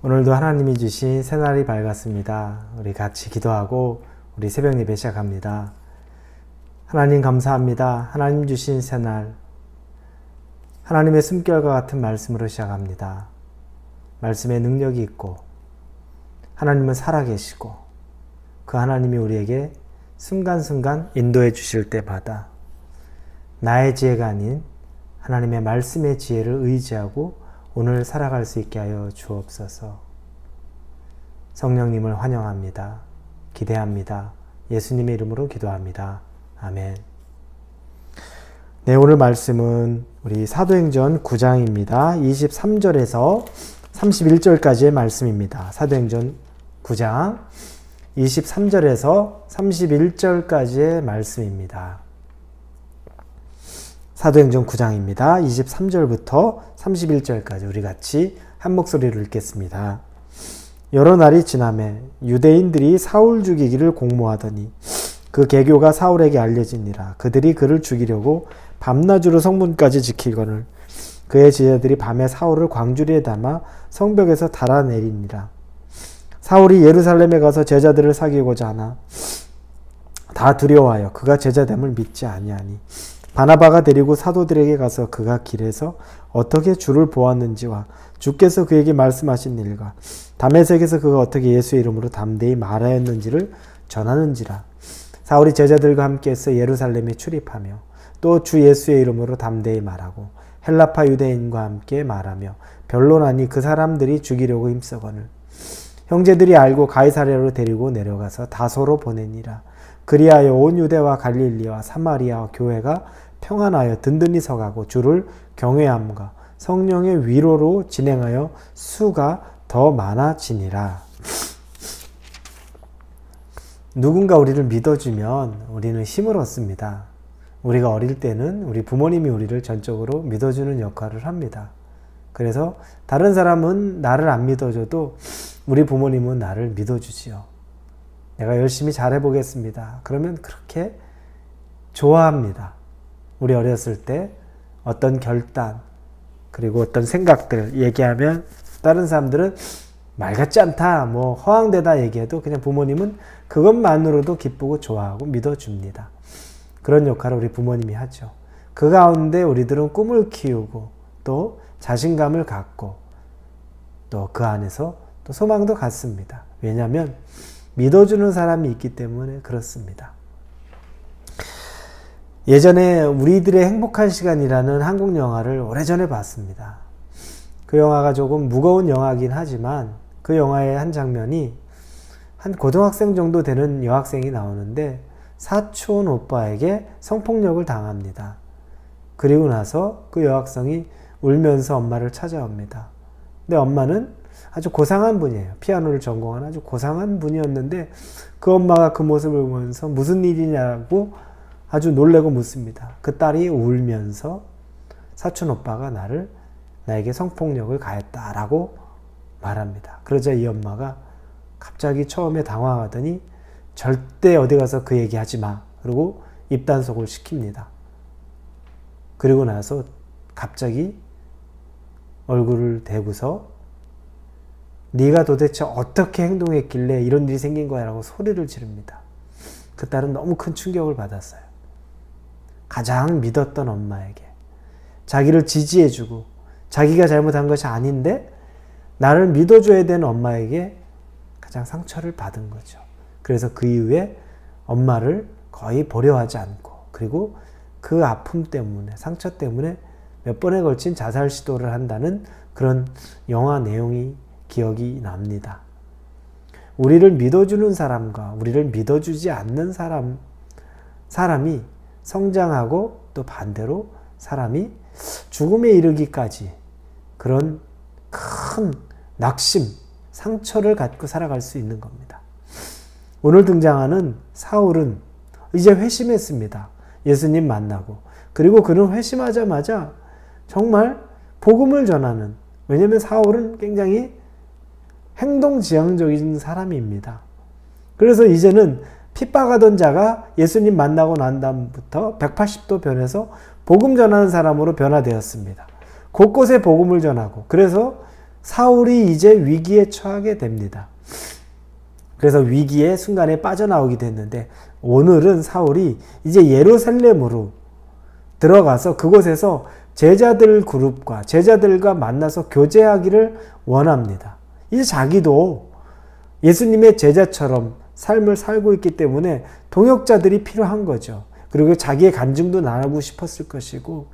오늘도 하나님이 주신 새날이 밝았습니다. 우리 같이 기도하고 우리 새벽 예배 시작합니다. 하나님 감사합니다. 하나님 주신 새날, 하나님의 숨결과 같은 말씀으로 시작합니다. 말씀에 능력이 있고 하나님은 살아계시고 그 하나님이 우리에게 순간순간 인도해 주실 때마다 나의 지혜가 아닌 하나님의 말씀의 지혜를 의지하고 오늘 살아갈 수 있게 하여 주옵소서. 성령님을 환영합니다. 기대합니다. 예수님의 이름으로 기도합니다. 아멘. 네, 오늘 말씀은 우리 사도행전 9장입니다. 23절에서 31절까지의 말씀입니다. 사도행전 9장 23절에서 31절까지의 말씀입니다. 사도행전 9장입니다. 23절부터 31절까지 우리 같이 한 목소리로 읽겠습니다. 여러 날이 지나매 유대인들이 사울 죽이기를 공모하더니 그 계교가 사울에게 알려지니라. 그들이 그를 죽이려고 밤낮으로 성문까지 지키거늘 그의 제자들이 밤에 사울을 광주리에 담아 성벽에서 달아내리니라. 사울이 예루살렘에 가서 제자들을 사귀고자 하나 다 두려워하여 그가 제자됨을 믿지 아니하니 바나바가 데리고 사도들에게 가서 그가 길에서 어떻게 주를 보았는지와 주께서 그에게 말씀하신 일과 다메섹에서 그가 어떻게 예수의 이름으로 담대히 말하였는지를 전하는지라. 사울이 제자들과 함께해서 예루살렘에 출입하며 또 주 예수의 이름으로 담대히 말하고 헬라파 유대인과 함께 말하며 변론하니 그 사람들이 죽이려고 힘쓰거늘 형제들이 알고 가이사랴로 데리고 내려가서 다소로 보내니라. 그리하여 온 유대와 갈릴리와 사마리아와 교회가 평안하여 든든히 서가고 주를 경외함과 성령의 위로로 진행하여 수가 더 많아지니라. 누군가 우리를 믿어주면 우리는 힘을 얻습니다. 우리가 어릴 때는 우리 부모님이 우리를 전적으로 믿어주는 역할을 합니다. 그래서 다른 사람은 나를 안 믿어줘도 우리 부모님은 나를 믿어주지요. 내가 열심히 잘해보겠습니다. 그러면 그렇게 좋아합니다. 우리 어렸을 때 어떤 결단 그리고 어떤 생각들 얘기하면 다른 사람들은 말 같지 않다, 뭐 허황되다 얘기해도 그냥 부모님은 그것만으로도 기쁘고 좋아하고 믿어줍니다. 그런 역할을 우리 부모님이 하죠. 그 가운데 우리들은 꿈을 키우고 또 자신감을 갖고 또 그 안에서 또 소망도 갖습니다. 왜냐하면 믿어주는 사람이 있기 때문에 그렇습니다. 예전에 우리들의 행복한 시간이라는 한국 영화를 오래전에 봤습니다. 그 영화가 조금 무거운 영화긴 하지만 그 영화의 한 장면이 한 고등학생 정도 되는 여학생이 나오는데 사촌 오빠에게 성폭력을 당합니다. 그리고 나서 그 여학생이 울면서 엄마를 찾아옵니다. 근데 엄마는 아주 고상한 분이에요. 피아노를 전공한 아주 고상한 분이었는데 그 엄마가 그 모습을 보면서 무슨 일이냐고 아주 놀래고 묻습니다. 그 딸이 울면서 사촌 오빠가 나에게 성폭력을 가했다라고 말합니다. 그러자 이 엄마가 갑자기 처음에 당황하더니 절대 어디 가서 그 얘기 하지 마. 그리고 입단속을 시킵니다. 그리고 나서 갑자기 얼굴을 대고서 네가 도대체 어떻게 행동했길래 이런 일이 생긴 거야 라고 소리를 지릅니다. 그 딸은 너무 큰 충격을 받았어요. 가장 믿었던 엄마에게 자기를 지지해주고 자기가 잘못한 것이 아닌데 나를 믿어줘야 되는 엄마에게 가장 상처를 받은 거죠. 그래서 그 이후에 엄마를 거의 보려하지 않고 그리고 그 아픔 때문에 상처 때문에 몇 번에 걸친 자살 시도를 한다는 그런 영화 내용이 기억이 납니다. 우리를 믿어주는 사람과 우리를 믿어주지 않는 사람이 성장하고 또 반대로 사람이 죽음에 이르기까지 그런 큰 낙심, 상처를 갖고 살아갈 수 있는 겁니다. 오늘 등장하는 사울은 이제 회심했습니다. 예수님 만나고. 그리고 그는 회심하자마자 정말 복음을 전하는, 왜냐하면 사울은 굉장히 행동지향적인 사람입니다. 그래서 이제는 핍박하던 자가 예수님 만나고 난 다음부터 180도 변해서 복음 전하는 사람으로 변화되었습니다. 곳곳에 복음을 전하고, 그래서 사울이 이제 위기에 처하게 됩니다. 그래서 위기의 순간에 빠져나오게 됐는데 오늘은 사울이 이제 예루살렘으로 들어가서 그곳에서 제자들 그룹과 제자들과 만나서 교제하기를 원합니다. 이제 자기도 예수님의 제자처럼 삶을 살고 있기 때문에 동역자들이 필요한 거죠. 그리고 자기의 간증도 나누고 싶었을 것이고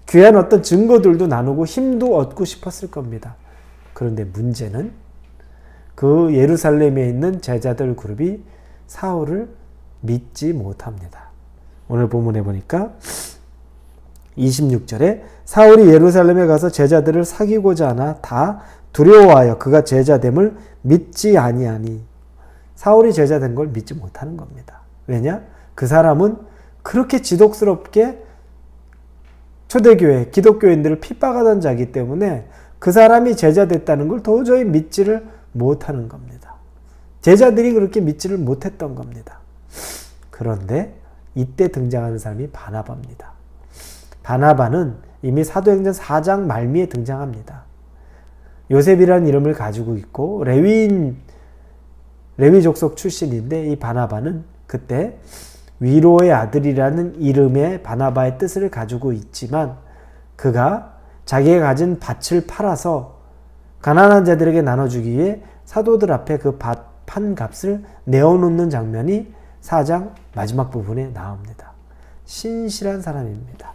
귀한 어떤 증거들도 나누고 힘도 얻고 싶었을 겁니다. 그런데 문제는 그 예루살렘에 있는 제자들 그룹이 사울을 믿지 못합니다. 오늘 본문에 보니까 26절에 사울이 예루살렘에 가서 제자들을 사귀고자 하나 다 두려워하여 그가 제자됨을 믿지 아니하니 사울이 제자된 걸 믿지 못하는 겁니다. 왜냐? 그 사람은 그렇게 지독스럽게 초대교회, 기독교인들을 핍박하던 자이기 때문에 그 사람이 제자됐다는 걸 도저히 믿지를 못하는 겁니다. 제자들이 그렇게 믿지를 못했던 겁니다. 그런데 이때 등장하는 사람이 바나바입니다. 바나바는 이미 사도행전 4장 말미에 등장합니다. 요셉이라는 이름을 가지고 있고 레위 족속 출신인데 이 바나바는 그때 위로의 아들이라는 이름의 바나바의 뜻을 가지고 있지만 그가 자기가 가진 밭을 팔아서 가난한 자들에게 나눠주기 위해 사도들 앞에 그 밭 판 값을 내어놓는 장면이 4장 마지막 부분에 나옵니다. 신실한 사람입니다.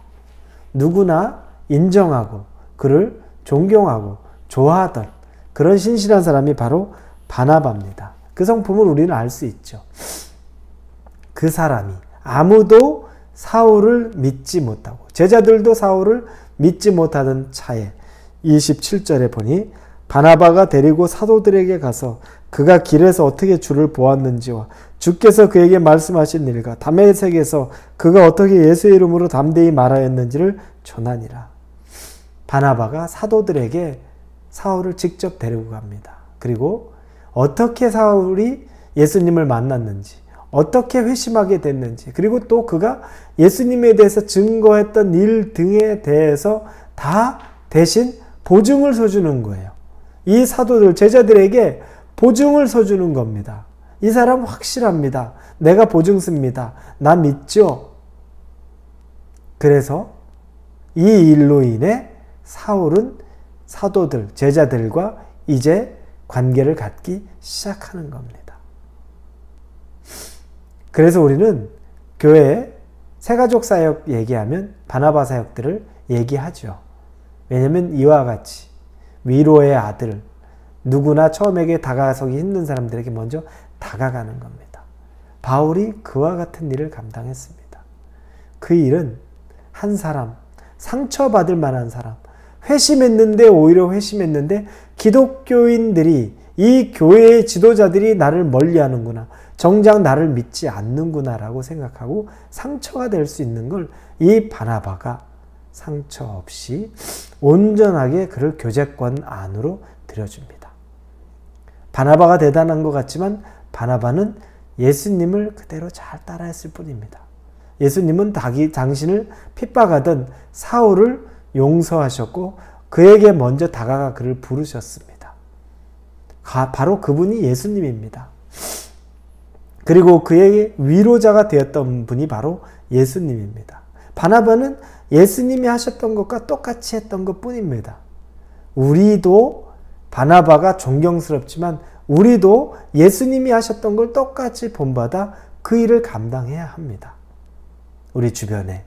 누구나 인정하고 그를 존경하고 좋아하던 그런 신실한 사람이 바로 바나바입니다. 그 성품을 우리는 알 수 있죠. 그 사람이 아무도 사울을 믿지 못하고 제자들도 사울을 믿지 못하던 차에 27절에 보니 바나바가 데리고 사도들에게 가서 그가 길에서 어떻게 주를 보았는지와 주께서 그에게 말씀하신 일과 다메섹에서 그가 어떻게 예수의 이름으로 담대히 말하였는지를 전하니라. 바나바가 사도들에게 사울을 직접 데리고 갑니다. 그리고 어떻게 사울이 예수님을 만났는지 어떻게 회심하게 됐는지 그리고 또 그가 예수님에 대해서 증거했던 일 등에 대해서 다 대신 보증을 서주는 거예요. 이 사도들 제자들에게 보증을 서주는 겁니다. 이 사람 확실합니다. 내가 보증 씁니다. 나 믿죠? 그래서 이 일로 인해 사울은 사도들, 제자들과 이제 관계를 갖기 시작하는 겁니다. 그래서 우리는 교회에 새가족 사역 얘기하면 바나바 사역들을 얘기하죠. 왜냐하면 이와 같이 위로의 아들, 누구나 처음에게 다가서기 힘든 사람들에게 먼저 다가가는 겁니다. 바울이 그와 같은 일을 감당했습니다. 그 일은 한 사람, 상처받을 만한 사람, 회심했는데 오히려 회심했는데 기독교인들이 이 교회의 지도자들이 나를 멀리하는구나, 정작 나를 믿지 않는구나 라고 생각하고 상처가 될 수 있는 걸 이 바나바가 상처 없이 온전하게 그를 교제권 안으로 들여줍니다. 바나바가 대단한 것 같지만 바나바는 예수님을 그대로 잘 따라했을 뿐입니다. 예수님은 당신을 핍박하던 사울을 용서하셨고 그에게 먼저 다가가 그를 부르셨습니다. 바로 그분이 예수님입니다. 그리고 그의 위로자가 되었던 분이 바로 예수님입니다. 바나바는 예수님이 하셨던 것과 똑같이 했던 것 뿐입니다. 우리도 바나바가 존경스럽지만 우리도 예수님이 하셨던 걸 똑같이 본받아 그 일을 감당해야 합니다. 우리 주변에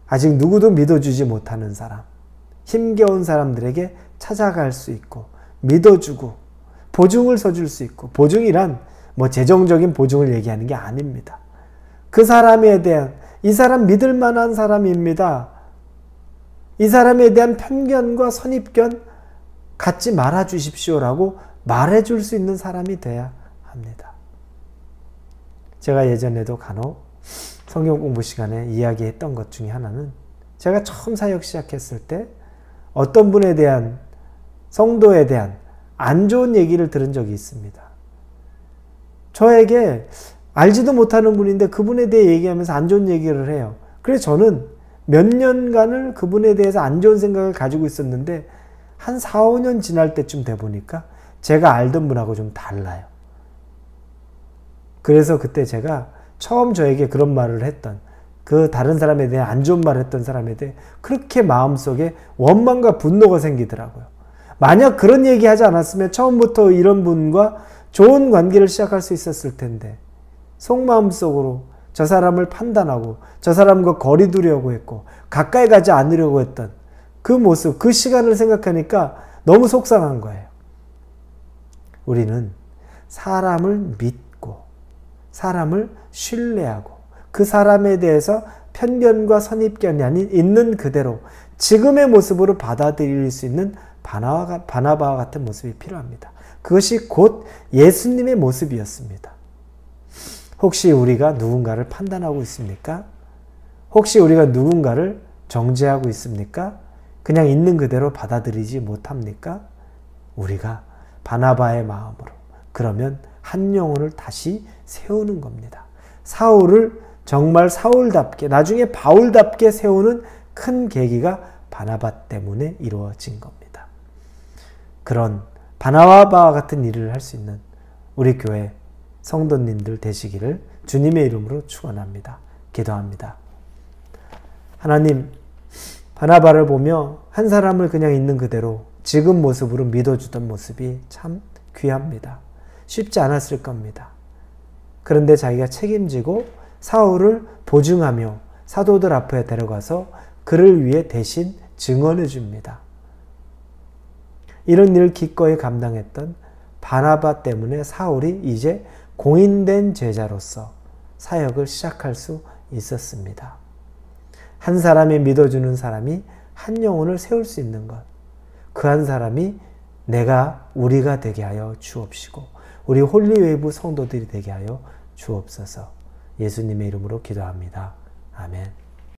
아직 누구도 믿어주지 못하는 사람, 힘겨운 사람들에게 찾아갈 수 있고 믿어주고 보증을 서줄 수 있고, 보증이란 뭐 재정적인 보증을 얘기하는 게 아닙니다. 그 사람에 대한, 이 사람 믿을 만한 사람입니다. 이 사람에 대한 편견과 선입견 갖지 말아 주십시오라고 말해줄 수 있는 사람이 돼야 합니다. 제가 예전에도 간혹 성경 공부 시간에 이야기했던 것 중에 하나는 제가 처음 사역 시작했을 때 어떤 분에 대한, 성도에 대한 안 좋은 얘기를 들은 적이 있습니다. 저에게 알지도 못하는 분인데 그분에 대해 얘기하면서 안 좋은 얘기를 해요. 그래서 저는 몇 년간을 그분에 대해서 안 좋은 생각을 가지고 있었는데 한 4, 5년 지날 때쯤 돼 보니까 제가 알던 분하고 좀 달라요. 그래서 그때 제가 처음 저에게 그런 말을 했던, 그 다른 사람에 대해 안 좋은 말을 했던 사람에 대해 그렇게 마음속에 원망과 분노가 생기더라고요. 만약 그런 얘기 하지 않았으면 처음부터 이런 분과 좋은 관계를 시작할 수 있었을 텐데, 속마음 속으로 저 사람을 판단하고 저 사람과 거리 두려고 했고 가까이 가지 않으려고 했던 그 모습, 그 시간을 생각하니까 너무 속상한 거예요. 우리는 사람을 믿고 사람을 신뢰하고 그 사람에 대해서 편견과 선입견이 아닌 있는 그대로 지금의 모습으로 받아들일 수 있는 바나바와 같은 모습이 필요합니다. 그것이 곧 예수님의 모습이었습니다. 혹시 우리가 누군가를 판단하고 있습니까? 혹시 우리가 누군가를 정죄하고 있습니까? 그냥 있는 그대로 받아들이지 못합니까? 우리가 바나바의 마음으로, 그러면 한 영혼을 다시 세우는 겁니다. 사울을 정말 사울답게, 나중에 바울답게 세우는 큰 계기가 바나바 때문에 이루어진 겁니다. 그런 바나바와 같은 일을 할 수 있는 우리 교회 성도님들 되시기를 주님의 이름으로 축원합니다. 기도합니다. 하나님, 바나바를 보며 한 사람을 그냥 있는 그대로 지금 모습으로 믿어주던 모습이 참 귀합니다. 쉽지 않았을 겁니다. 그런데 자기가 책임지고 사울을 보증하며 사도들 앞에 데려가서 그를 위해 대신 증언해 줍니다. 이런 일을 기꺼이 감당했던 바나바 때문에 사울이 이제 공인된 제자로서 사역을 시작할 수 있었습니다. 한 사람이 믿어주는 사람이 한 영혼을 세울 수 있는 것, 그 한 사람이 우리가 되게 하여 주옵시고 우리 홀리웨이브 성도들이 되게 하여 주옵소서. 예수님의 이름으로 기도합니다. 아멘.